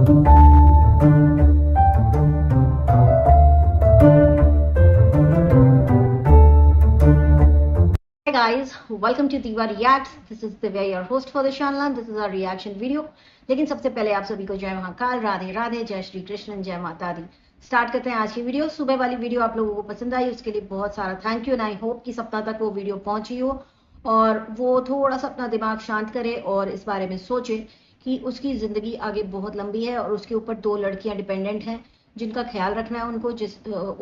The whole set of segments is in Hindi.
Hi guys, welcome to Diva Reacts. This is Divya, your host for the channel, and this is our reaction video. लेकिन सबसे पहले आप सभी को जय महाकाल, राधे राधे, जय श्री कृष्ण, जय माता दी। स्टार्ट करते हैं आज की वीडियो। सुबह वाली वीडियो आप लोगों को पसंद आई, उसके लिए बहुत सारा thank you, and I hope कि सप्ताह तक वो वीडियो पहुंची हो और वो थोड़ा सा अपना दिमाग शांत करे और इस बारे में सोचे कि उसकी जिंदगी आगे बहुत लंबी है और उसके ऊपर 2 लड़कियां डिपेंडेंट हैं जिनका ख्याल रखना है उनको,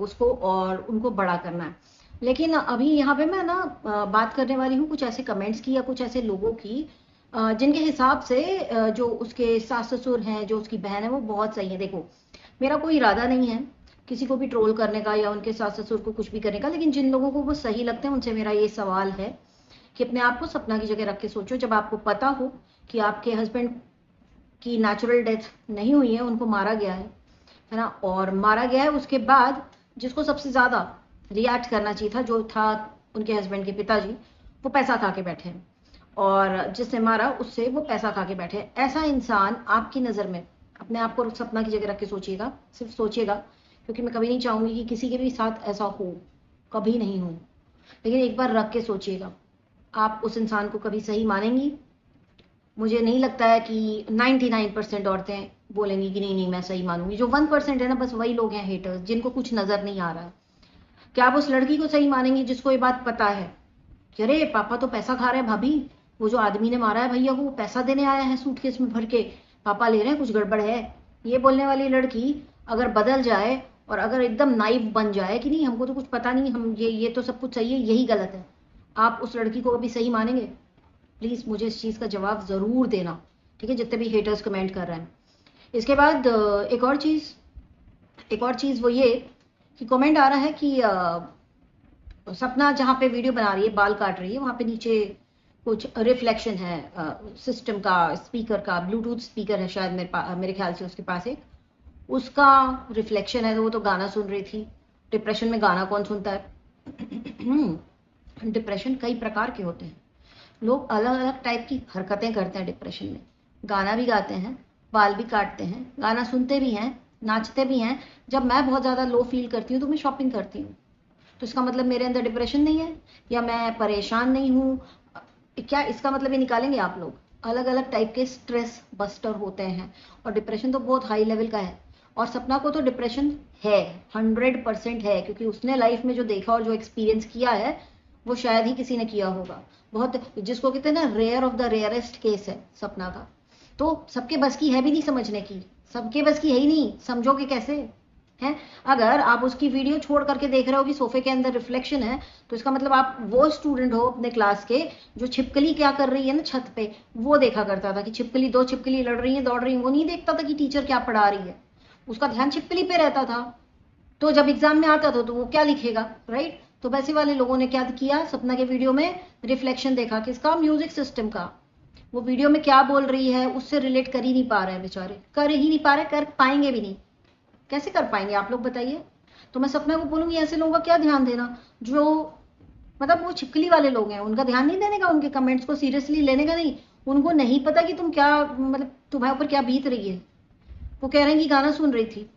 उसको और उनको बड़ा करना है। लेकिन अभी यहाँ पे मैं ना बात करने वाली हूँ कुछ ऐसे कमेंट्स की या कुछ ऐसे लोगों की जिनके हिसाब से जो उसके सास ससुर हैं, जो उसकी बहन है, वो बहुत सही है। देखो, मेरा कोई इरादा नहीं है किसी को भी ट्रोल करने का या उनके सास ससुर को कुछ भी करने का, लेकिन जिन लोगों को वो सही लगते हैं उनसे मेरा ये सवाल है कि अपने आप को सपना की जगह रख के सोचो। जब आपको पता हो कि आपके हस्बैंड की नेचुरल डेथ नहीं हुई है, उनको मारा गया है ना, और मारा गया है उसके बाद जिसको सबसे ज्यादा रिएक्ट करना चाहिए था, जो था उनके हस्बैंड के पिताजी, वो पैसा खा के बैठे हैं, और जिसने मारा उससे वो पैसा खा के बैठे हैं। ऐसा इंसान आपकी नज़र में, अपने आप को सपना की जगह रख के सोचिएगा, सिर्फ सोचिएगा, क्योंकि मैं कभी नहीं चाहूंगी कि किसी के भी साथ ऐसा हो, कभी नहीं हो, लेकिन एक बार रख के सोचिएगा। आप उस इंसान को कभी सही मानेंगी? मुझे नहीं लगता है कि 99% औरतें बोलेंगी कि नहीं नहीं मैं सही मानूंगी। जो 1% है ना, बस वही लोग हैं हेटर्स, जिनको कुछ नजर नहीं आ रहा है। क्या आप उस लड़की को सही मानेंगी जिसको ये बात पता है कि अरे पापा तो पैसा खा रहे हैं, भाभी वो जो आदमी ने मारा है भैया वो पैसा देने आया है सूटकेस में भर के, पापा ले रहे हैं, कुछ गड़बड़ है? ये बोलने वाली लड़की अगर बदल जाए और अगर एकदम नाइव बन जाए कि नहीं हमको तो कुछ पता नहीं, हम ये तो सब कुछ सही है, यही गलत है, आप उस लड़की को अभी सही मानेंगे? प्लीज मुझे इस चीज का जवाब जरूर देना, ठीक है, जितने भी हेटर्स कमेंट कर रहे हैं। इसके बाद एक और चीज वो ये कि कमेंट आ रहा है कि सपना जहाँ पे वीडियो बना रही है, बाल काट रही है, वहां पे नीचे कुछ रिफ्लेक्शन है सिस्टम का, स्पीकर का, ब्लूटूथ स्पीकर है शायद, मेरे ख्याल से उसके पास एक, उसका रिफ्लेक्शन है। तो वो तो गाना सुन रही थी। डिप्रेशन में गाना कौन सुनता है? डिप्रेशन कई प्रकार के होते हैं, लोग अलग अलग टाइप की हरकतें करते हैं डिप्रेशन में। गाना भी गाते हैं, बाल भी काटते हैं, गाना सुनते भी हैं, नाचते भी हैं। जब मैं बहुत ज़्यादा लो फील करती हूँ तो मैं शॉपिंग करती हूँ। तो इसका मतलब मेरे अंदर डिप्रेशन नहीं है या मैं परेशान नहीं हूँ? क्या इसका मतलब ये निकालेंगे आप लोग? अलग अलग टाइप के स्ट्रेस बस्टर होते हैं, और डिप्रेशन तो बहुत हाई लेवल का है। और सपना को तो डिप्रेशन है, 100% है, क्योंकि उसने लाइफ में जो देखा और जो एक्सपीरियंस किया है वो शायद ही किसी ने किया होगा। बहुत, जिसको कहते हैं ना, rare of the rarest case है सपना का। तो सबके बस की है भी नहीं समझने की, सबके बस की है ही नहीं, समझोगे कैसे? है, अगर आप उसकी वीडियो छोड़ करके देख रहे हो कि सोफे के अंदर रिफ्लेक्शन है, तो इसका मतलब आप वो स्टूडेंट हो अपने क्लास के जो छिपकली क्या कर रही है ना छत पे, वो देखा करता था कि छिपकली, 2 छिपकली लड़ रही हैं, दौड़ रही हैं। वो नहीं देखता था कि टीचर क्या पढ़ा रही है, उसका ध्यान छिपकली पे रहता था। तो जब एग्जाम में आता था तो वो क्या लिखेगा, राइट? तो वैसे वाले लोगों ने क्या किया, सपना के वीडियो में रिफ्लेक्शन देखा, किसका? म्यूजिक सिस्टम का। वो वीडियो में क्या बोल रही है उससे रिलेट कर ही नहीं पा रहे हैं बेचारे, कर ही नहीं पा रहे, कर पाएंगे भी नहीं। कैसे कर पाएंगे आप लोग बताइए? तो मैं सपना को बोलूंगी ऐसे लोगों का क्या ध्यान देना, जो मतलब वो छिपकली वाले लोग हैं, उनका ध्यान नहीं देने का, उनके कमेंट्स को सीरियसली लेने का नहीं। उनको नहीं पता कि तुम क्या, मतलब तुम्हारे ऊपर क्या बीत रही है। वो कह रहे हैं कि गाना सुन रही थी,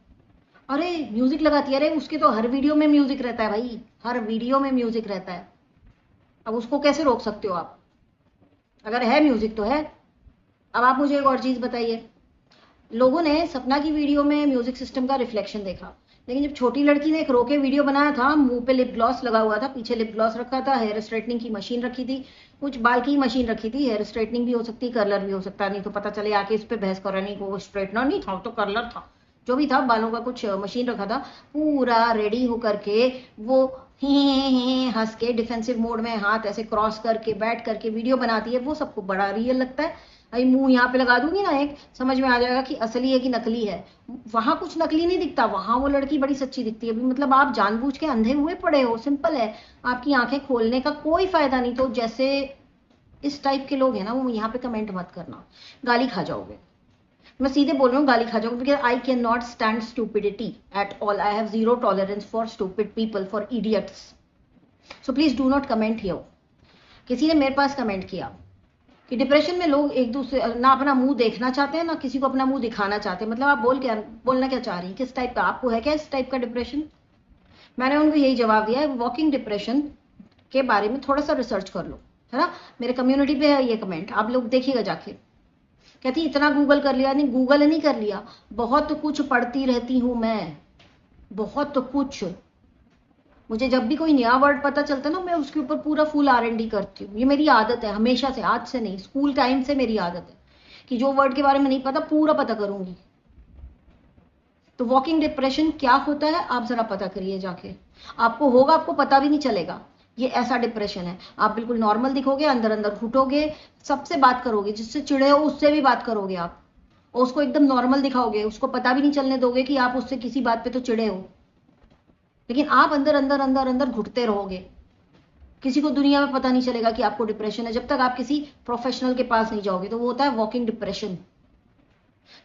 अरे म्यूजिक लगाती है, अरे उसके तो हर वीडियो में म्यूजिक रहता है भाई, हर वीडियो में म्यूजिक रहता है। अब उसको कैसे रोक सकते हो आप? अगर है म्यूजिक तो है। अब आप मुझे एक और चीज बताइए, लोगों ने सपना की वीडियो में म्यूजिक सिस्टम का रिफ्लेक्शन देखा, लेकिन जब छोटी लड़की ने एक रोके वीडियो बनाया था, मुंह पे लिप ग्लॉस लगा हुआ था, पीछे लिप ग्लॉस रखा था, हेयर स्ट्रेटनिंग की मशीन रखी थी, कुछ बाल की मशीन रखी थी, हेयर स्ट्रेटनिंग भी हो सकती, कर्लर भी हो सकता, नहीं तो पता चले आके इस पे बहस करो, नहीं वो स्ट्रेटनर नहीं था तो कर्लर था, जो भी था, बालों का कुछ मशीन रखा था, पूरा रेडी होकर के वो ही हंस के डिफेंसिव मोड में हाथ ऐसे क्रॉस करके बैठ करके वीडियो बनाती है। वो सबको बड़ा रियल लगता है। अभी मुंह यहाँ पे लगा दूंगी ना एक, समझ में आ जाएगा कि असली है कि नकली है। वहां कुछ नकली नहीं दिखता, वहां वो लड़की बड़ी सच्ची दिखती है। मतलब आप जानबूझ के अंधे हुए पड़े हो, सिंपल है। आपकी आंखें खोलने का कोई फायदा नहीं। तो जैसे इस टाइप के लोग हैं ना, वो यहाँ पे कमेंट मत करना, गाली खा जाओगे। मैं सीधे बोल रहा हूँ, गाली खा जाओगे, because I can not stand stupidity at all. I have zero tolerance for stupid people, for idiots. So please do not comment here. किसी ने मेरे पास कमेंट किया कि डिप्रेशन में लोग एक दूसरे ना अपना मुंह देखना चाहते हैं ना किसी को अपना मुंह दिखाना चाहते हैं। मतलब आप बोलना क्या चाह रही हैं, किस टाइप का आपको है क्या इस टाइप का डिप्रेशन? मैंने उनको यही जवाब दिया है, वॉकिंग डिप्रेशन के बारे में थोड़ा सा रिसर्च कर लो, है ना। मेरे कम्युनिटी पे है ये कमेंट, आप लोग देखिएगा जाके। कहती इतना गूगल कर लिया। नहीं गूगल नहीं कर लिया, बहुत कुछ पढ़ती रहती हूं मैं, बहुत कुछ। मुझे जब भी कोई नया वर्ड पता चलता है ना, मैं उसके ऊपर पूरा फुल R&D करती हूँ। ये मेरी आदत है हमेशा से, आज से नहीं, स्कूल टाइम से मेरी आदत है कि जो वर्ड के बारे में नहीं पता पूरा पता करूंगी। तो वॉकिंग डिप्रेशन क्या होता है आप जरा पता करिए जाके, आपको होगा, आपको पता भी नहीं चलेगा ये ऐसा डिप्रेशन है। आप बिल्कुल नॉर्मल दिखोगे, अंदर अंदर घुटोगे, सबसे बात करोगे, जिससे चिड़े हो उससे भी बात करोगे आप, और उसको एकदम नॉर्मल दिखाओगे, उसको पता भी नहीं चलने दोगे कि आप उससे किसी बात पे तो चिड़े हो, लेकिन आप अंदर अंदर अंदर अंदर घुटते रहोगे। किसी को दुनिया में पता नहीं चलेगा कि आपको डिप्रेशन है जब तक आप किसी प्रोफेशनल के पास नहीं जाओगे। तो वो होता है वॉकिंग डिप्रेशन।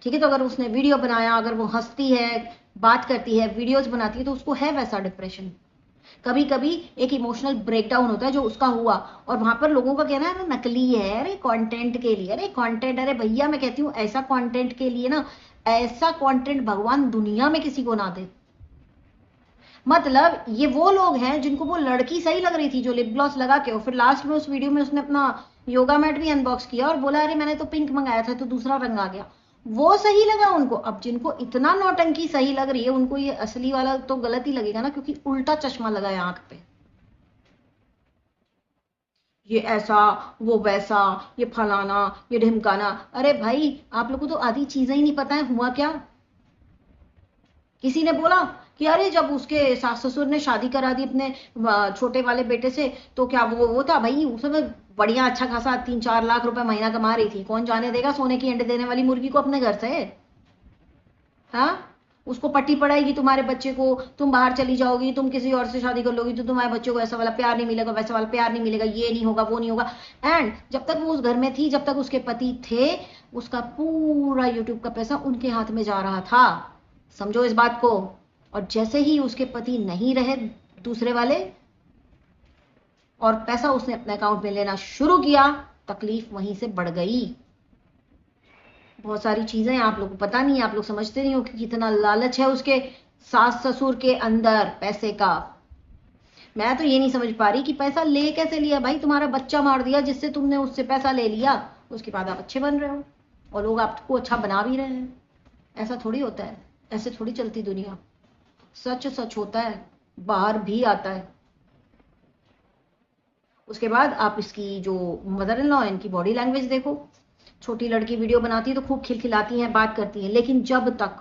ठीक है, तो अगर उसने वीडियो बनाया, अगर वो हंसती है, बात करती है, वीडियोस बनाती है, तो उसको है वैसा डिप्रेशन। कभी कभी एक इमोशनल ब्रेकडाउन होता है जो उसका हुआ, और वहां पर लोगों का कहना है ना नकली है, अरे कंटेंट के लिए, अरे कंटेंट, अरे भैया मैं कहती हूँ ऐसा कंटेंट के लिए ना, ऐसा कंटेंट भगवान दुनिया में किसी को ना दे। मतलब ये वो लोग हैं जिनको वो लड़की सही लग रही थी जो लिप ग्लॉस लगा के, और फिर लास्ट में उस वीडियो में उसने अपना योगा मैट भी अनबॉक्स किया और बोला अरे मैंने तो पिंक मंगाया था तो दूसरा रंग आ गया, वो सही लगा उनको। अब जिनको इतना नौटंकी सही लग रही है उनको ये असली वाला तो गलत ही लगेगा ना, क्योंकि उल्टा चश्मा लगा है आंख पे। ये ऐसा, वो वैसा, ये फलाना, ये ढिमकाना। अरे भाई आप लोग को तो आधी चीजें ही नहीं पता है हुआ क्या। किसी ने बोला कि अरे जब उसके सास ससुर ने शादी करा दी अपने छोटे वाले बेटे से, तो क्या वो था भाई उस समय बढ़िया अच्छा खासा 3-4 लाख रुपए महीना कमा रही थी, कौन जाने देगा सोने की अंडे देने वाली मुर्गी को अपने घर से। हाँ, उसको पट्टी पड़ाएगी तुम्हारे बच्चे को, तुम बाहर चली जाओगी, तुम किसी और से शादी कर लोगी तो तुम्हारे बच्चे को ऐसा वाला प्यार नहीं मिलेगा, वैसा वाला प्यार नहीं मिलेगा, ये नहीं होगा, वो नहीं होगा। एंड जब तक वो उस घर में थी, जब तक उसके पति थे, उसका पूरा यूट्यूब का पैसा उनके हाथ में जा रहा था, समझो इस बात को। और जैसे ही उसके पति नहीं रहे दूसरे वाले, और पैसा उसने अपने अकाउंट में लेना शुरू किया, तकलीफ वहीं से बढ़ गई। बहुत सारी चीजें आप लोग को पता नहीं है, आप लोग समझते नहीं हो कि कितना लालच है उसके सास ससुर के अंदर पैसे का। मैं तो ये नहीं समझ पा रही कि पैसा ले कैसे लिया भाई, तुम्हारा बच्चा मार दिया जिससे तुमने उससे पैसा ले लिया, उसके बाद आप अच्छे बन रहे हो और लोग आपको अच्छा बना भी रहे हैं। ऐसा थोड़ी होता है, ऐसे थोड़ी चलती दुनिया। सच सच होता है, बाहर भी आता है। उसके बाद आप इसकी जो मदर इन लॉ है इनकी बॉडी लैंग्वेज देखो। छोटी लड़की वीडियो बनाती है तो खूब खिलखिलाती हैं, बात करती हैं, लेकिन जब तक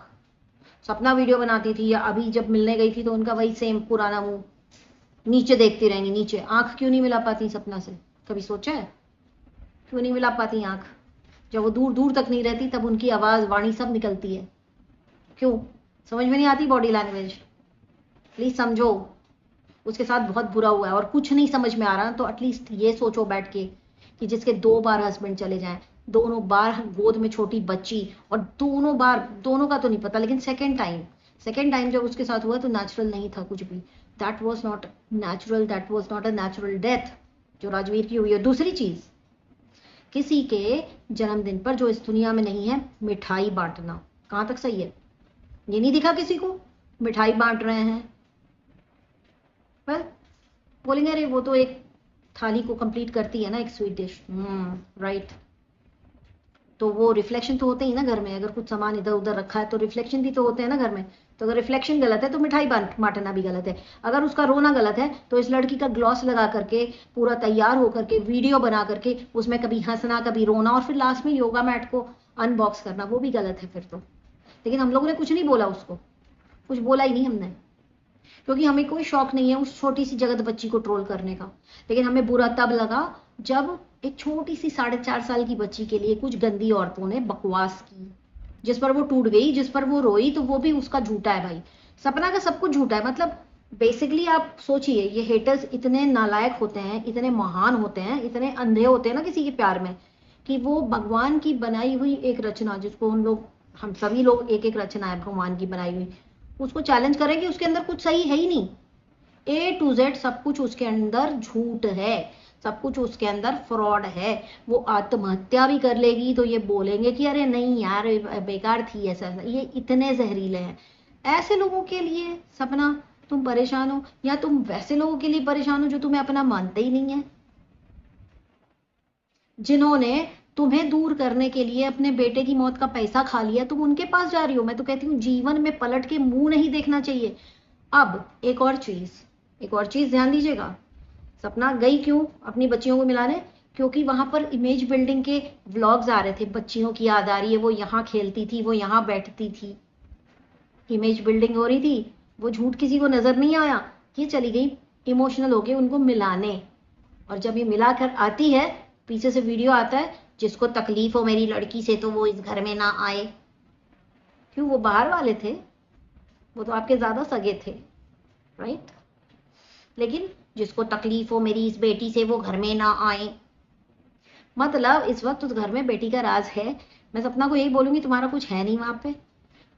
सपना वीडियो बनाती थी या अभी जब मिलने गई थी तो उनका वही सेम पुराना मुंह, नीचे देखती रहेंगी, नीचे। आंख क्यों नहीं मिला पाती सपना से, कभी सोचा है क्यों नहीं मिला पाती आंख? जब वो दूर दूर तक नहीं रहती तब उनकी आवाज वाणी सब निकलती है, क्यों? समझ में नहीं आती बॉडी लैंग्वेज? प्लीज समझो। उसके साथ बहुत बुरा हुआ है और कुछ नहीं समझ में आ रहा तो एटलीस्ट ये सोचो बैठ के कि जिसके 2 बार हस्बैंड चले जाएं, दोनों बार गोद में छोटी बच्ची, और दोनों बार, दोनों का तो नहीं पता लेकिन सेकेंड टाइम जब उसके साथ हुआ तो नेचुरल नहीं था कुछ भी। That was not natural, that was not a natural death जो राजवीर की हुई है। दूसरी चीज, किसी के जन्मदिन पर जो इस दुनिया में नहीं है, मिठाई बांटना कहां तक सही है? ये नहीं दिखा किसी को मिठाई बांट रहे हैं? पर बोलेंगे अरे वो तो एक थाली को कंप्लीट करती है ना एक स्वीट डिश। राइट, तो वो रिफ्लेक्शन तो होते ही ना घर में, अगर कुछ सामान इधर उधर रखा है तो रिफ्लेक्शन भी तो होते हैं ना घर में। तो अगर रिफ्लेक्शन गलत है तो मिठाई बांटना भी गलत है। अगर उसका रोना गलत है तो इस लड़की का ग्लॉस लगा करके, पूरा तैयार होकर के, वीडियो बना करके, उसमें कभी हंसना कभी रोना, और फिर लास्ट में योगा मैट को अनबॉक्स करना, वो भी गलत है फिर तो। लेकिन हम लोगों ने कुछ नहीं बोला उसको, कुछ बोला ही नहीं हमने, क्योंकि हमें कोई शौक नहीं है उस छोटी सी जगत बच्ची को ट्रोल करने का। लेकिन हमें बुरा तब लगा जब एक छोटी सी 4.5 साल की बच्ची के लिए कुछ गंदी औरतों ने बकवास की, जिस पर वो टूट गई, जिस पर वो रोई, तो वो भी उसका झूठा है भाई। सपना का सब कुछ झूठा है। मतलब बेसिकली आप सोचिए, ये हेटर्स इतने नालायक होते हैं, इतने महान होते हैं, इतने अंधे होते हैं ना किसी के प्यार में, कि वो भगवान की बनाई हुई एक रचना, जिसको हम सभी लोग एक एक रचना है भगवान की बनाई हुई, उसको चैलेंज करें कि उसके अंदर कुछ सही है ही नहीं। A to Z सब कुछ उसके अंदर झूठ है। सब कुछ उसके अंदर फ्रॉड है। वो आत्महत्या भी कर लेगी तो ये बोलेंगे कि अरे नहीं यार बेकार थी, ऐसा ऐसा। ये इतने जहरीले हैं। ऐसे लोगों के लिए सपना तुम परेशान हो, या तुम वैसे लोगों के लिए परेशान हो जो तुम्हें अपना मानते ही नहीं है, जिन्होंने तुम्हें दूर करने के लिए अपने बेटे की मौत का पैसा खा लिया, तुम उनके पास जा रही हो। मैं तो कहती हूँ जीवन में पलट के मुंह नहीं देखना चाहिए। अब एक और चीज ध्यान दीजिएगा। सपना गई क्यों अपनी बच्चियों को मिलाने? क्योंकि वहां पर इमेज बिल्डिंग के व्लॉग्स आ रहे थे, बच्चियों की याद आ रही है, वो यहाँ खेलती थी, वो यहाँ बैठती थी, इमेज बिल्डिंग हो रही थी। वो झूठ किसी को नजर नहीं आया। ये चली गई इमोशनल होके उनको मिलाने, और जब ये मिलाकर आती है पीछे से वीडियो आता है, जिसको तकलीफ हो मेरी लड़की से तो वो इस घर में ना आए। क्यों? वो बाहर वाले थे, वो तो आपके ज्यादा सगे थे, राइट? लेकिन जिसको तकलीफ हो मेरी इस बेटी से वो घर में ना आए, मतलब इस वक्त उस घर में बेटी का राज है। मैं सपना को यही बोलूंगी, तुम्हारा कुछ है नहीं वहां पे।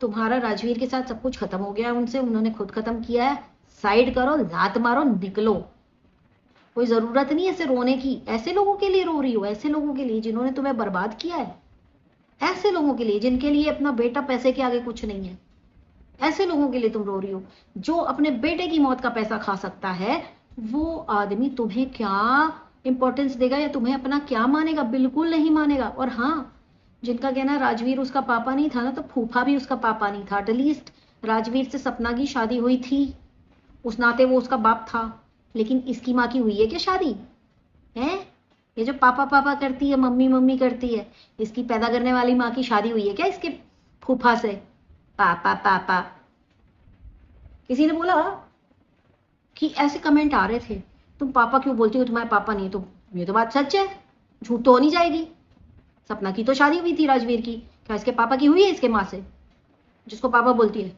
तुम्हारा राजवीर के साथ सब कुछ खत्म हो गया है उनसे, उन्होंने खुद खत्म किया है। साइड करो, लात मारो, निकलो। कोई जरूरत नहीं ऐसे रोने की। ऐसे लोगों के लिए रो रही हो, ऐसे लोगों के लिए जिन्होंने तुम्हें बर्बाद किया है, ऐसे लोगों के लिए जिनके लिए अपना बेटा पैसे के आगे कुछ नहीं है, ऐसे लोगों के लिए तुम रो रही हो। जो अपने बेटे की मौत का पैसा खा सकता है, वो आदमी तुम्हें क्या इंपॉर्टेंस देगा या तुम्हें अपना क्या मानेगा? बिल्कुल नहीं मानेगा। और हाँ, जिनका कहना राजवीर उसका पापा नहीं था ना, तो फूफा भी उसका पापा नहीं था। एटलीस्ट राजवीर से सपना की शादी हुई थी, उस नाते वो उसका बाप था। लेकिन इसकी माँ की हुई है क्या शादी? है? ये जो पापा पापा करती है, मम्मी मम्मी करती है, इसकी पैदा करने वाली माँ की शादी हुई है क्या इसके फूफा से? पापा पापा। किसी ने बोला कि ऐसे कमेंट आ रहे थे, तुम पापा क्यों बोलती हो, तुम्हारे पापा नहीं? तो ये तो बात सच है, झूठ तो हो नहीं जाएगी। सपना की तो शादी हुई थी राजवीर की, क्या इसके पापा की हुई है इसके माँ से, जिसको पापा बोलती है?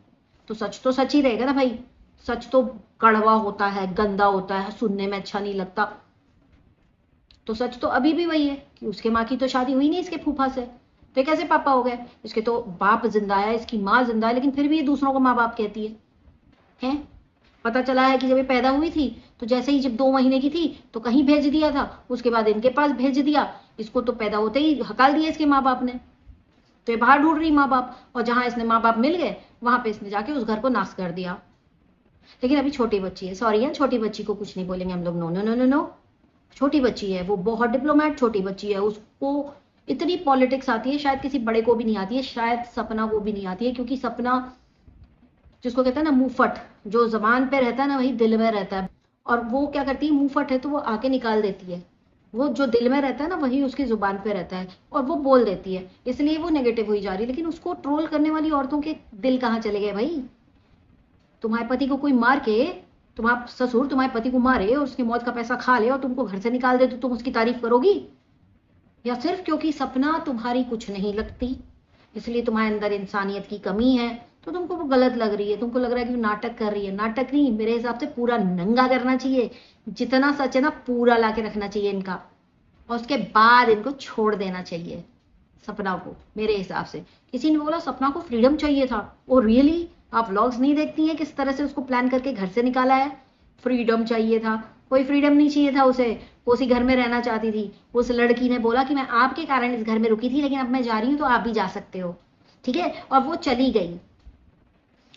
तो सच ही रहेगा ना भाई। सच तो कड़वा होता है, गंदा होता है, सुनने में अच्छा नहीं लगता। तो सच तो अभी भी वही है कि उसके माँ की तो शादी हुई नहीं इसके फूफा से, तो कैसे पापा हो गए? इसके तो बाप जिंदा है, इसकी माँ जिंदा है, लेकिन फिर भी ये दूसरों को माँ बाप कहती है। हैं? पता चला है कि जब ये पैदा हुई थी तो जैसे ही जब 2 महीने की थी तो कहीं भेज दिया था, उसके बाद इनके पास भेज दिया। इसको तो पैदा होते ही हकाल दिया इसके माँ बाप ने। तो ये बाहर ढूंढ रही माँ बाप, और जहां इसने माँ बाप मिल गए वहां पे इसने जाके उस घर को नाश कर दिया। लेकिन अभी छोटी बच्ची है, सॉरी है, छोटी बच्ची को कुछ नहीं बोलेंगे हम लोग। No no no no no. छोटी बच्ची है, वो बहुत डिप्लोमेट छोटी बच्ची है, उसको इतनी पॉलिटिक्स आती है शायद किसी बड़े को भी नहीं आती है, शायद सपना को भी नहीं आती है। क्योंकि सपना जिसको कहता है ना मुंहफट, जो जबान पे रहता है ना वही दिल में रहता है। और वो क्या करती है, मुंहफट है तो वो आके निकाल देती है। वो जो दिल में रहता है ना वही उसकी जुबान पे रहता है, और वो बोल देती है, इसलिए वो नेगेटिव हुई जा रही है। लेकिन उसको ट्रोल करने वाली औरतों के दिल कहाँ चले गए भाई? तुम्हारे पति को कोई मार के, तुम्हारा ससुर तुम्हारे पति को मारे और उसकी मौत का पैसा खा ले और तुमको घर से निकाल दे, तो तुम उसकी तारीफ करोगी? या सिर्फ क्योंकि सपना तुम्हारी कुछ नहीं लगती, इसलिए तुम्हारे अंदर इंसानियत की कमी है, तो तुमको वो गलत लग रही है, तुमको लग रहा है कि वो नाटक कर रही है? नाटक नहीं, मेरे हिसाब से पूरा नंगा करना चाहिए। जितना सच है ना पूरा ला के रखना चाहिए इनका, और उसके बाद इनको छोड़ देना चाहिए सपना को, मेरे हिसाब से। किसी ने बोला सपना को फ्रीडम चाहिए था। Oh really? आप व्लॉग्स नहीं देखती हैं किस तरह से उसको प्लान करके घर से निकाला है? फ्रीडम चाहिए था? कोई फ्रीडम नहीं चाहिए था उसे, वो उसी घर में रहना चाहती थी। उस लड़की ने बोला कि मैं आपके कारण इस घर में रुकी थी, लेकिन अब मैं जा रही हूं तो आप भी जा सकते हो, ठीक है? और वो चली गई,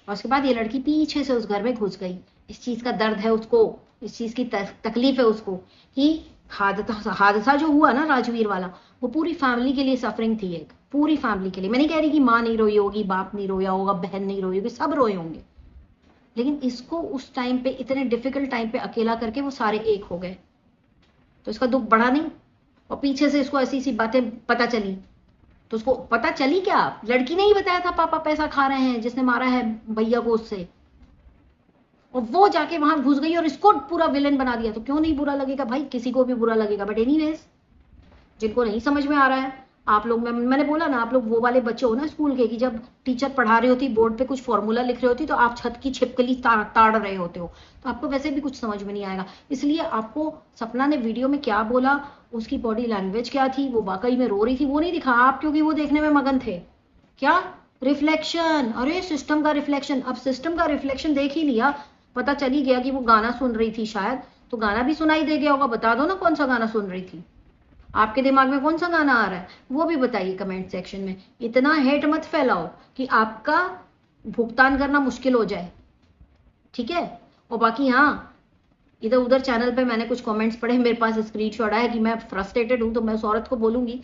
और उसके बाद ये लड़की पीछे से उस घर में घुस गई। इस चीज का दर्द है उसको, इस चीज की तकलीफ है उसको कि हादसा जो हुआ ना राजवीर वाला, वो पूरी फैमिली के लिए सफरिंग थी, एक पूरी फैमिली के लिए। मैं नहीं कह रही कि माँ नहीं रोई होगी, बाप नहीं रोया होगा, बहन नहीं रोई होगी, सब रोए होंगे। लेकिन इसको उस टाइम पे, इतने डिफिकल्ट टाइम पे अकेला करके वो सारे एक हो गए, तो इसका दुख बढ़ा नहीं? और पीछे से इसको ऐसी ऐसी बातें पता चली, तो उसको पता चली क्या? लड़की ने ही बताया था पापा पैसा खा रहे हैं, जिसने मारा है भैया को उससे, और वो जाके वहां घुस गई और इसको पूरा विलन बना दिया। तो क्यों नहीं बुरा लगेगा भाई? किसी को भी बुरा लगेगा। बट एनीवेज, जिनको नहीं समझ में आ रहा है, आप लोग, मैंने बोला ना, आप लोग वो वाले बच्चे हो ना स्कूल के, कि जब टीचर पढ़ा रही होती, बोर्ड पे कुछ फॉर्मूला लिख रही होती, तो आप छत की छिपकली ताड़ रहे होते हो, तो आपको वैसे भी कुछ समझ में नहीं आएगा। इसलिए आपको सपना ने वीडियो में क्या बोला, उसकी बॉडी लैंग्वेज क्या थी, वो वाकई में रो रही थी, वो नहीं दिखा आप, क्योंकि वो देखने में मगन थे। क्या? रिफ्लेक्शन। अरे सिस्टम का रिफ्लेक्शन। अब सिस्टम का रिफ्लेक्शन देख ही लिया, पता चल ही गया कि वो गाना सुन रही थी शायद, तो गाना भी सुनाई दे गया होगा, बता दो ना कौन सा गाना सुन रही थी, आपके दिमाग में कौन सा गाना आ रहा है वो भी बताइए कमेंट सेक्शन में। इतना हेट मत फैलाओ कि आपका भुगतान करना मुश्किल हो जाए, ठीक है। और बाकी हाँ, इधर उधर चैनल पे मैंने कुछ कमेंट्स पढ़े, मेरे पास स्क्रीनशॉट आया कि मैं फ्रस्ट्रेटेड हूं, तो मैं उस औरत को बोलूंगी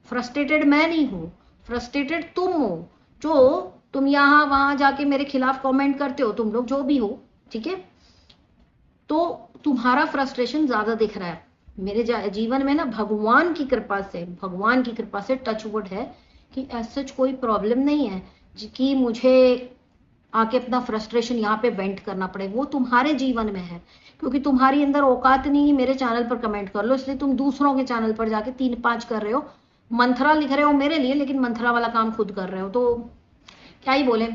फ्रस्ट्रेटेड मैं नहीं हूं, फ्रस्ट्रेटेड तुम हो, जो तुम यहाँ वहां जाके मेरे खिलाफ कमेंट करते हो, तुम लोग जो भी हो, ठीक है। तो तुम्हारा फ्रस्ट्रेशन ज्यादा दिख रहा है। मेरे जीवन में ना भगवान की कृपा से, भगवान की कृपा से टचवुड है कि ऐसा कोई प्रॉब्लम नहीं है कि मुझे आके अपना फ्रस्ट्रेशन यहाँ पे वेंट करना पड़े, वो तुम्हारे जीवन में है क्योंकि तुम्हारी अंदर औकात नहीं मेरे चैनल पर कमेंट कर लो, इसलिए तुम दूसरों के चैनल पर जाके 3-5 कर रहे हो, मंथरा लिख रहे हो मेरे लिए, लेकिन मंथरा वाला काम खुद कर रहे हो। तो क्या ही बोले,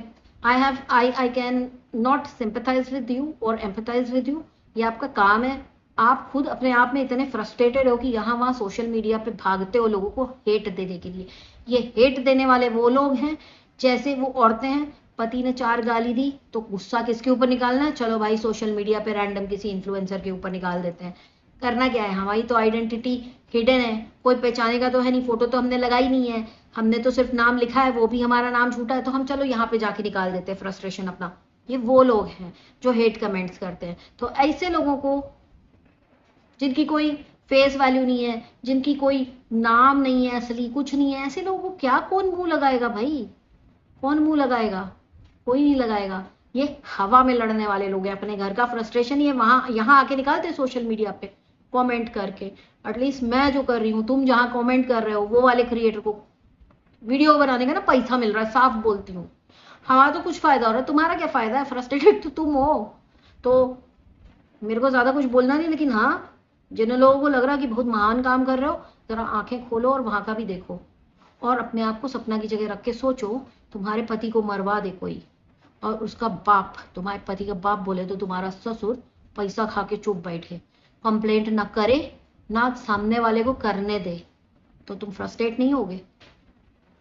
I can not sympathise with you और एम्पैथाइज विद यू, ये आपका काम है। आप खुद अपने आप में इतने फ्रस्ट्रेटेड हो कि यहाँ वहां सोशल मीडिया पे भागते हो लोगों को हेट देने के लिए। ये हेट देने वाले वो लोग हैं जैसे वो औरतें हैं, पति ने 4 गाली दी तो गुस्सा किसके ऊपर निकालना है, चलो भाई सोशल मीडिया पे रैंडम किसी इन्फ्लुएंसर के ऊपर निकाल देते हैं। करना क्या है, हमारी तो आइडेंटिटी हिडन है, कोई पहचानेगा तो है नहीं, फोटो तो हमने लगाई नहीं है, हमने तो सिर्फ नाम लिखा है, वो भी हमारा नाम झूठा है, तो हम चलो यहाँ पे जाके निकाल देते हैं फ्रस्ट्रेशन अपना। ये वो लोग हैं जो हेट कमेंट्स करते हैं। तो ऐसे लोगों को जिनकी कोई फेस वैल्यू नहीं है, जिनकी कोई नाम नहीं है असली, कुछ नहीं है, ऐसे लोगों को क्या कौन मुंह लगाएगा भाई, कौन मुंह लगाएगा, कोई नहीं लगाएगा। ये हवा में लड़ने वाले लोग हैं, अपने घर का फ्रस्ट्रेशन ये वहां यहाँ आके निकालते सोशल मीडिया पे कमेंट करके। एटलीस्ट मैं जो कर रही हूँ, तुम जहां कमेंट कर रहे हो वो वाले क्रिएटर को वीडियो बनाने का ना पैसा मिल रहा है, साफ बोलती हूँ। हमारा तो कुछ फायदा हो रहा है, तुम्हारा क्या फायदा है, फ्रस्ट्रेटेड तो तुम हो। तो मेरे को ज्यादा कुछ बोलना नहीं, लेकिन हाँ, जिन लोगों को लग रहा है कि बहुत महान काम कर रहे हो, जरा आंखें खोलो और वहां का भी देखो, और अपने आप को सपना की जगह रख के सोचो, तुम्हारे पति को मरवा दे कोई और उसका बाप, तुम्हारे पति का बाप बोले तो तुम्हारा ससुर पैसा खा के चुप बैठे, कंप्लेंट ना करे ना सामने वाले को करने दे, तो तुम फ्रस्ट्रेट नहीं होगे,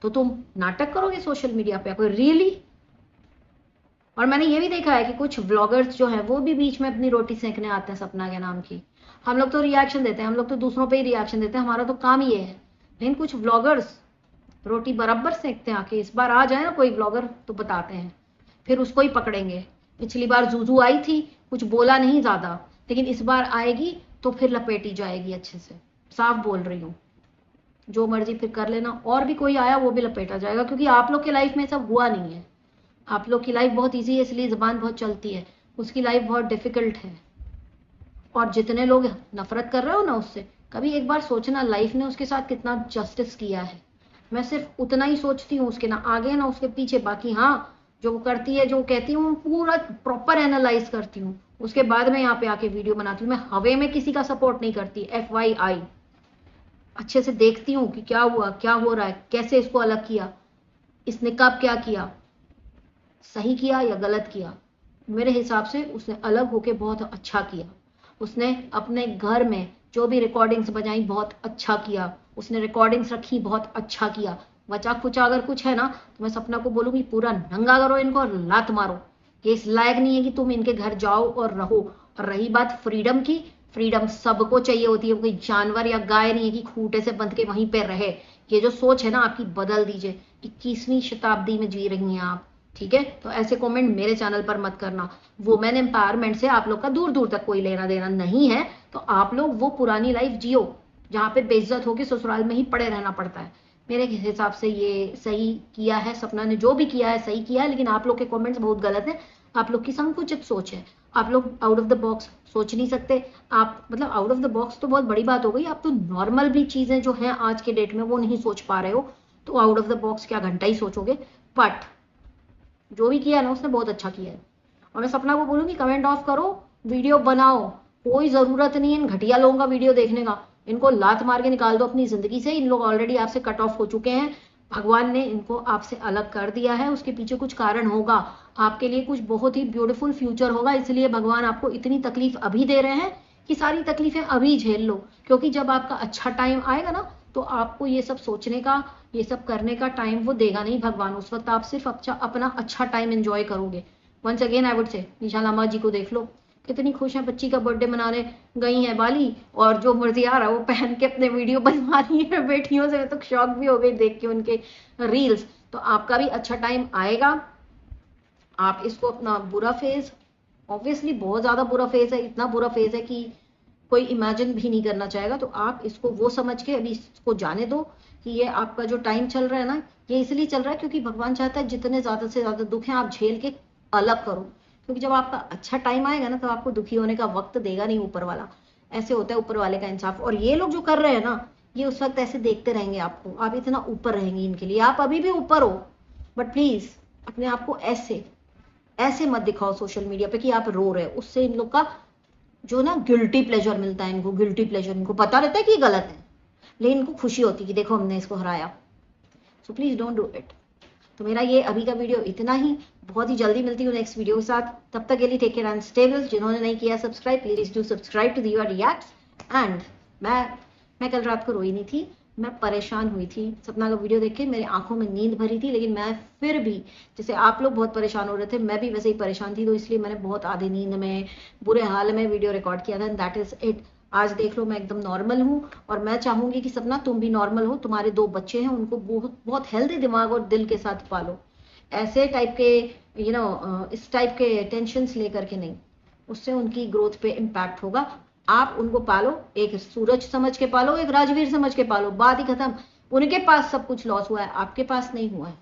तो तुम नाटक करोगे सोशल मीडिया पे कोई रियली। और मैंने ये भी देखा है कि कुछ व्लॉगर्स जो हैं वो भी बीच में अपनी रोटी सेकने आते हैं सपना के नाम की। हम लोग तो रिएक्शन देते हैं, हम लोग तो दूसरों पे ही रिएक्शन देते हैं, हमारा तो काम ये है, लेकिन कुछ व्लॉगर्स रोटी बराबर सेकते हैं आके। इस बार आ जाए ना कोई व्लॉगर तो बताते हैं, फिर उसको ही पकड़ेंगे। पिछली बार जूजू आई थी, कुछ बोला नहीं ज्यादा, लेकिन इस बार आएगी तो फिर लपेटी जाएगी अच्छे से, साफ बोल रही हूँ। जो मर्जी फिर कर लेना, और भी कोई आया वो भी लपेटा जाएगा, क्योंकि आप लोग के लाइफ में सब हुआ नहीं है। आप लोग की लाइफ बहुत ईजी है इसलिए जबान बहुत चलती है, उसकी लाइफ बहुत डिफिकल्ट है। और जितने लोग नफरत कर रहे हो ना उससे, कभी एक बार सोचना लाइफ ने उसके साथ कितना जस्टिस किया है। मैं सिर्फ उतना ही सोचती हूँ, उसके ना आगे ना उसके पीछे। बाकी हाँ, जो वो करती है, जो कहती हूँ, पूरा प्रॉपर एनालाइज करती हूँ, उसके बाद में यहाँ पे आके वीडियो बनाती हूँ। मैं हवे में किसी का सपोर्ट नहीं करती, FYI। अच्छे से देखती हूँ कि क्या हुआ, क्या हो रहा है, कैसे इसको अलग किया, इसने कब क्या किया, सही किया या गलत किया। मेरे हिसाब से उसने अलग होके बहुत अच्छा किया। उसने अपने घर में जो भी रिकॉर्डिंग्स बजाई बहुत अच्छा किया, उसने रिकॉर्डिंग्स रखी बहुत अच्छा किया। बचा खुचा अगर कुछ है ना तो मैं सपना को बोलूंगी पूरा नंगा करो इनको और लात मारो, ये इस लायक नहीं है कि तुम इनके घर जाओ और रहो। और रही बात फ्रीडम की, फ्रीडम सबको चाहिए होती है, कोई जानवर या गाय नहीं है कि खूंटे से बंध के वहीं पे रहे। ये जो सोच है ना आपकी बदल दीजिए, 21वीं शताब्दी में जी रही हैं आप, ठीक है। तो ऐसे कमेंट मेरे चैनल पर मत करना। वुमेन एम्पावरमेंट से आप लोग का दूर दूर तक कोई लेना देना नहीं है, तो आप लोग वो पुरानी लाइफ जियो जहाँ पे बेइज्जत होकर ससुराल में ही पड़े रहना पड़ता है। मेरे हिसाब से ये सही किया है, सपना ने जो भी किया है सही किया है, लेकिन आप लोग के कमेंट्स बहुत गलत हैं। आप लोग की संकुचित सोच है, आप लोग आउट ऑफ द बॉक्स सोच नहीं सकते। आप मतलब आउट ऑफ द बॉक्स तो बहुत बड़ी बात हो गई, आप तो नॉर्मल भी चीजें जो हैं आज के डेट में वो नहीं सोच पा रहे हो, तो आउट ऑफ द बॉक्स क्या घंटा ही सोचोगे। बट जो भी किया ना उसने बहुत अच्छा किया है। और मैं सपना को बोलूंगी कमेंट ऑफ करो, वीडियो बनाओ, कोई जरूरत नहीं है इन घटिया लोगों का वीडियो देखने का। इनको लात मार के निकाल दो अपनी जिंदगी से, इन लोग ऑलरेडी आपसे कट ऑफ हो चुके हैं। भगवान ने इनको आपसे अलग कर दिया है, उसके पीछे कुछ कारण होगा, आपके लिए कुछ बहुत ही ब्यूटीफुल फ्यूचर होगा, इसलिए भगवान आपको इतनी तकलीफ अभी दे रहे हैं कि सारी तकलीफें अभी झेल लो। क्योंकि जब आपका अच्छा टाइम आएगा ना तो आपको ये सब सोचने का, ये सब करने का टाइम वो देगा नहीं भगवान। उस वक्त आप सिर्फ अपना अच्छा टाइम एंजॉय करोगे। Once again I would say Nisha Lama जी को देख लो, कितनी खुश हैं, बच्ची का बर्थडे मनाने गई हैं बाली और जो मर्जी आ रहा है वो पहन के अपने वीडियो बनवा रही है बेटियों से। मैं तो शॉक भी हो गई देख के उनके रील्स। तो आपका भी अच्छा टाइम आएगा। आप इसको अपना बुरा फेज, ऑब्वियसली बहुत ज्यादा बुरा फेज है, इतना बुरा फेज है कि कोई इमेजिन भी नहीं करना चाहेगा। तो आप इसको वो समझ के अभी इसको जाने दो कि ये आपका जो टाइम चल रहा है ना, ये इसलिए चल रहा है क्योंकि भगवान चाहता है जितने ज्यादा से ज्यादा दुख हैं आप झेल के अलग करो। क्योंकि जब आपका अच्छा टाइम आएगा ना, तो आपको दुखी होने का वक्त देगा नहीं ऊपर वाला। ऐसे होता है ऊपर वाले का इंसाफ। और ये लोग जो कर रहे हैं ना, ये उस वक्त ऐसे देखते रहेंगे आपको, आप इतना ऊपर रहेंगे इनके लिए। आप अभी भी ऊपर हो, बट प्लीज अपने आप को ऐसे ऐसे मत दिखाओ सोशल मीडिया पे कि आप रो रहे हो। उससे इन लोग का जो ना गिल्टी प्लेजर मिलता है, इनको गिल्टी प्लेजर, इनको पता रहता है कि गलत है, लेकिन इनको खुशी होती है कि देखो हमने इसको हराया। So please don't do it. तो मेरा ये अभी का वीडियो इतना ही। बहुत ही जल्दी मिलती हूँ नेक्स्ट वीडियो के साथ। तब तक के लिए टेक केयर एंड स्टेबल। जिन्होंने नहीं किया subscribe, please do subscribe to the reacts. And मैं कल रात को रोई नहीं थी, मैं परेशान हुई थी सपना का वीडियो देख के। मेरी आंखों में नींद भरी थी, लेकिन मैं फिर भी, जैसे आप लोग बहुत परेशान हो रहे थे, मैं भी वैसे ही परेशान थी। तो इसलिए मैंने बहुत आधी नींद में, बुरे हाल में वीडियो रिकॉर्ड किया था। That is it. आज देख लो मैं एकदम नॉर्मल हूँ। और मैं चाहूंगी कि सपना तुम भी नॉर्मल हो। तुम्हारे 2 बच्चे हैं, उनको बहुत बहुत हेल्दी दिमाग और दिल के साथ पालो। ऐसे टाइप के इस टाइप के टेंशन लेकर के नहीं, उससे उनकी ग्रोथ पे इम्पैक्ट होगा। आप उनको पालो, एक सूरज समझ के पालो, एक राजवीर समझ के पालो, बात ही खत्म। उनके पास सब कुछ लॉस हुआ है, आपके पास नहीं हुआ है।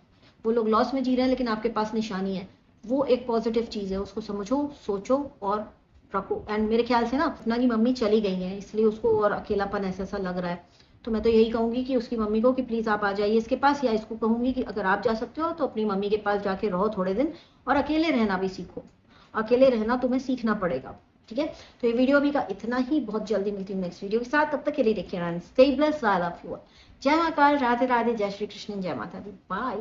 वो लोग लॉस में जी रहे हैं, लेकिन आपके पास निशानी है। वो एक पॉजिटिव चीज है, उसको समझो, सोचो और रखो। एंड मेरे ख्याल से ना अपना की मम्मी चली गई है, इसलिए उसको और अकेलापन ऐसा लग रहा है। तो मैं तो यही कहूंगी कि उसकी मम्मी को कि प्लीज आप आ जाइए इसके पास, या इसको कहूंगी कि अगर आप जा सकते हो तो अपनी मम्मी के पास जाके रहो थोड़े दिन, और अकेले रहना भी सीखो। अकेले रहना तुम्हें सीखना पड़ेगा, ठीक है। तो ये वीडियो अभी का इतना ही। बहुत जल्दी मिलती हूँ नेक्स्ट वीडियो के साथ। तब तक के लिए take care and stay blessed. I love you. जय महाकाल, राधे राधे, जय श्री कृष्ण, जय माता दी, बाय।